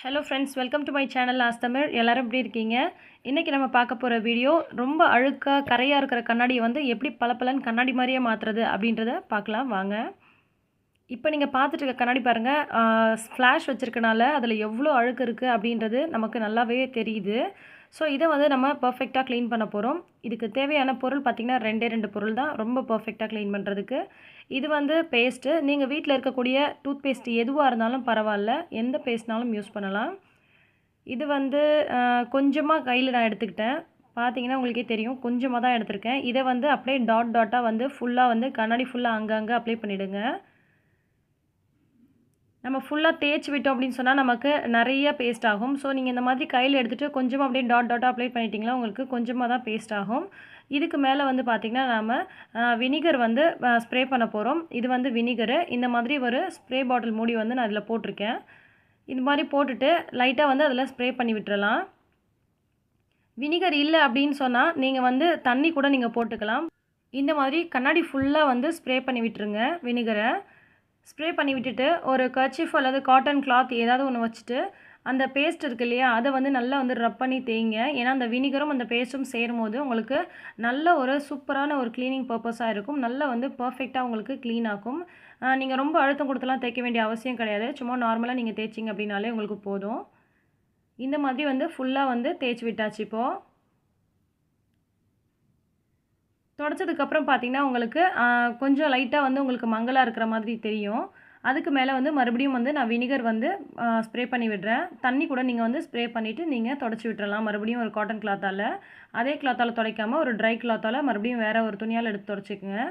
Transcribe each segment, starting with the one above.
Hello friends, welcome to my channel as Tamil. எல்லோரும் எப்படி இருக்கீங்க? இன்றைக்கி நம்ம பார்க்க போகிற வீடியோ ரொம்ப அழுக்காக கரையாக இருக்கிற கண்ணாடியை வந்து எப்படி பளபளன்னு கண்ணாடி மாதிரியே மாற்றுறது அப்படின்றத பார்க்கலாம் வாங்க. இப்போ நீங்கள் பார்த்துட்டு இருக்க கண்ணாடி பாருங்கள், ஃப்ளாஷ் வச்சுருக்கனால அதில் எவ்வளோ அழுக்கு இருக்குது அப்படின்றது நமக்கு நல்லாவே தெரியுது. ஸோ இதை வந்து நம்ம பர்ஃபெக்டாக க்ளீன் பண்ண போகிறோம். இதுக்கு தேவையான பொருள் பார்த்திங்கன்னா ரெண்டு பொருள் தான் ரொம்ப பர்ஃபெக்டாக க்ளீன் பண்ணுறதுக்கு. இது வந்து பேஸ்ட்டு. நீங்கள் வீட்டில் இருக்கக்கூடிய டூத் பேஸ்ட் எதுவாக இருந்தாலும் பரவாயில்ல, எந்த பேஸ்ட்னாலும் யூஸ் பண்ணலாம். இது வந்து கொஞ்சமாக கையில் நான் எடுத்துக்கிட்டேன். பார்த்தீங்கன்னா உங்களுக்கே தெரியும், கொஞ்சமாக தான் எடுத்திருக்கேன். இதை வந்து அப்படியே டாட்டாக வந்து ஃபுல்லாக வந்து கண்ணாடி ஃபுல்லாக அங்கங்கே அப்ளை பண்ணிவிடுங்க. நம்ம ஃபுல்லாக தேய்ச்சி விட்டோம் அப்படின்னு சொன்னால் நமக்கு நிறைய பேஸ்ட் ஆகும். ஸோ நீங்கள் இந்த மாதிரி கையில் எடுத்துகிட்டு கொஞ்சமாக அப்படியே டாட்டாக அப்ளை பண்ணிட்டீங்களா உங்களுக்கு கொஞ்சமாக தான் பேஸ்ட் ஆகும். இதுக்கு மேலே வந்து பார்த்திங்கன்னா நம்ம வினிகர் வந்து ஸ்ப்ரே பண்ண போகிறோம். இது வந்து வினிகரு. இந்த மாதிரி ஒரு ஸ்ப்ரே பாட்டில் மூடி வந்து நான் அதில் போட்டிருக்கேன். இது மாதிரி போட்டுட்டு லைட்டாக வந்து அதில் ஸ்ப்ரே பண்ணி விட்டுறலாம். வினிகர் இல்லை அப்படின்னு சொன்னால் நீங்கள் வந்து தண்ணி கூட நீங்கள் போட்டுக்கலாம். இந்த மாதிரி கண்ணாடி ஃபுல்லாக வந்து ஸ்ப்ரே பண்ணி விட்டுருங்க வினிகரை. ஸ்ப்ரே பண்ணி விட்டுட்டு ஒரு கர்ச்சீஃப் அல்லது காட்டன் கிளாத் ஏதாவது ஒன்று வச்சுட்டு அந்த பேஸ்ட் இருக்குது இல்லையா, அதை வந்து நல்லா வந்து ரப் பண்ணி தேய்ங்க. ஏன்னா அந்த வினிகரும் அந்த பேஸ்ட்டும் சேரும்போது உங்களுக்கு நல்ல ஒரு சூப்பரான ஒரு க்ளீனிங் பர்பஸாக இருக்கும். நல்லா வந்து பர்ஃபெக்டாக உங்களுக்கு க்ளீன் ஆகும். நீங்கள் ரொம்ப அழுத்தம் கொடுத்துலாம் தேய்க்க வேண்டிய அவசியம் கிடையாது. சும்மா நார்மலாக நீங்கள் தேய்ச்சிங்க அப்படின்னாலே உங்களுக்கு போதும். இந்த மாதிரி வந்து ஃபுல்லாக வந்து தேய்ச்சி விட்டாச்சு. இப்போது தொடச்சதுக்கப்புறம் பார்த்திங்கன்னா உங்களுக்கு கொஞ்சம் லைட்டாக வந்து உங்களுக்கு மங்கலாக இருக்கிற மாதிரி தெரியும். அதுக்கு மேலே வந்து மறுபடியும் வந்து நான் வினிகர் வந்து ஸ்ப்ரே பண்ணி விடுறேன். தண்ணி கூட நீங்கள் வந்து ஸ்ப்ரே பண்ணிவிட்டு நீங்கள் தொடச்சி விட்டுறலாம். மறுபடியும் ஒரு காட்டன் கிளாத்தால், அதே கிளாத்தால் துடைக்காமல் ஒரு ட்ரை கிளாத்தால் மறுபடியும் வேறு ஒரு துணியால் எடுத்து தொடச்சிக்கோங்க.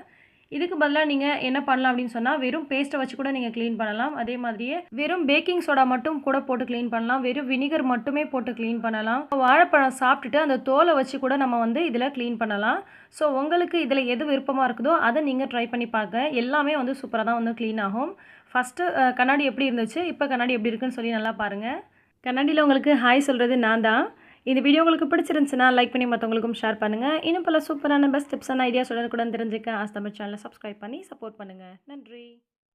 இதுக்கு பதிலாக நீங்கள் என்ன பண்ணலாம் அப்படின்னு சொன்னால் வெறும் பேஸ்ட்டை வச்சு கூட நீங்கள் க்ளீன் பண்ணலாம். அதே மாதிரியே வெறும் பேக்கிங் சோடா மட்டும் கூட போட்டு க்ளீன் பண்ணலாம். வெறும் வினிகர் மட்டுமே போட்டு க்ளீன் பண்ணலாம். வாழைப்பழம் சாப்பிட்டுட்டு அந்த தோலை வச்சு கூட நம்ம வந்து இதில் க்ளீன் பண்ணலாம். ஸோ உங்களுக்கு இதில் எது விருப்பமாக இருக்குதோ அதை நீங்கள் ட்ரை பண்ணி பார்க்க. எல்லாமே வந்து சூப்பராக தான் வந்து க்ளீன் ஆகும். ஃபஸ்ட்டு கண்ணாடி எப்படி இருந்துச்சு, இப்போ கண்ணாடி எப்படி இருக்குன்னு சொல்லி நல்லா பாருங்கள். கண்ணாடியில் உங்களுக்கு ஹாய் சொல்கிறது நான் தான். இந்த வீடியோ உங்களுக்கு பிடிச்சிருந்துச்சுன்னா லைக் பண்ணி மற்றவங்களுக்கும் ஷேர் பண்ணுங்கள். இன்னும் பல சூப்பரான பெஸ்ட் டிப்ஸ் அண்ட் ஐடியாஸ் உடனுக்குடன் தெரிஞ்சுக்க ஆஸ் தமிழ் சேனலை சப்ஸ்கிரைப் பண்ணி சப்போர்ட் பண்ணுங்கள். நன்றி.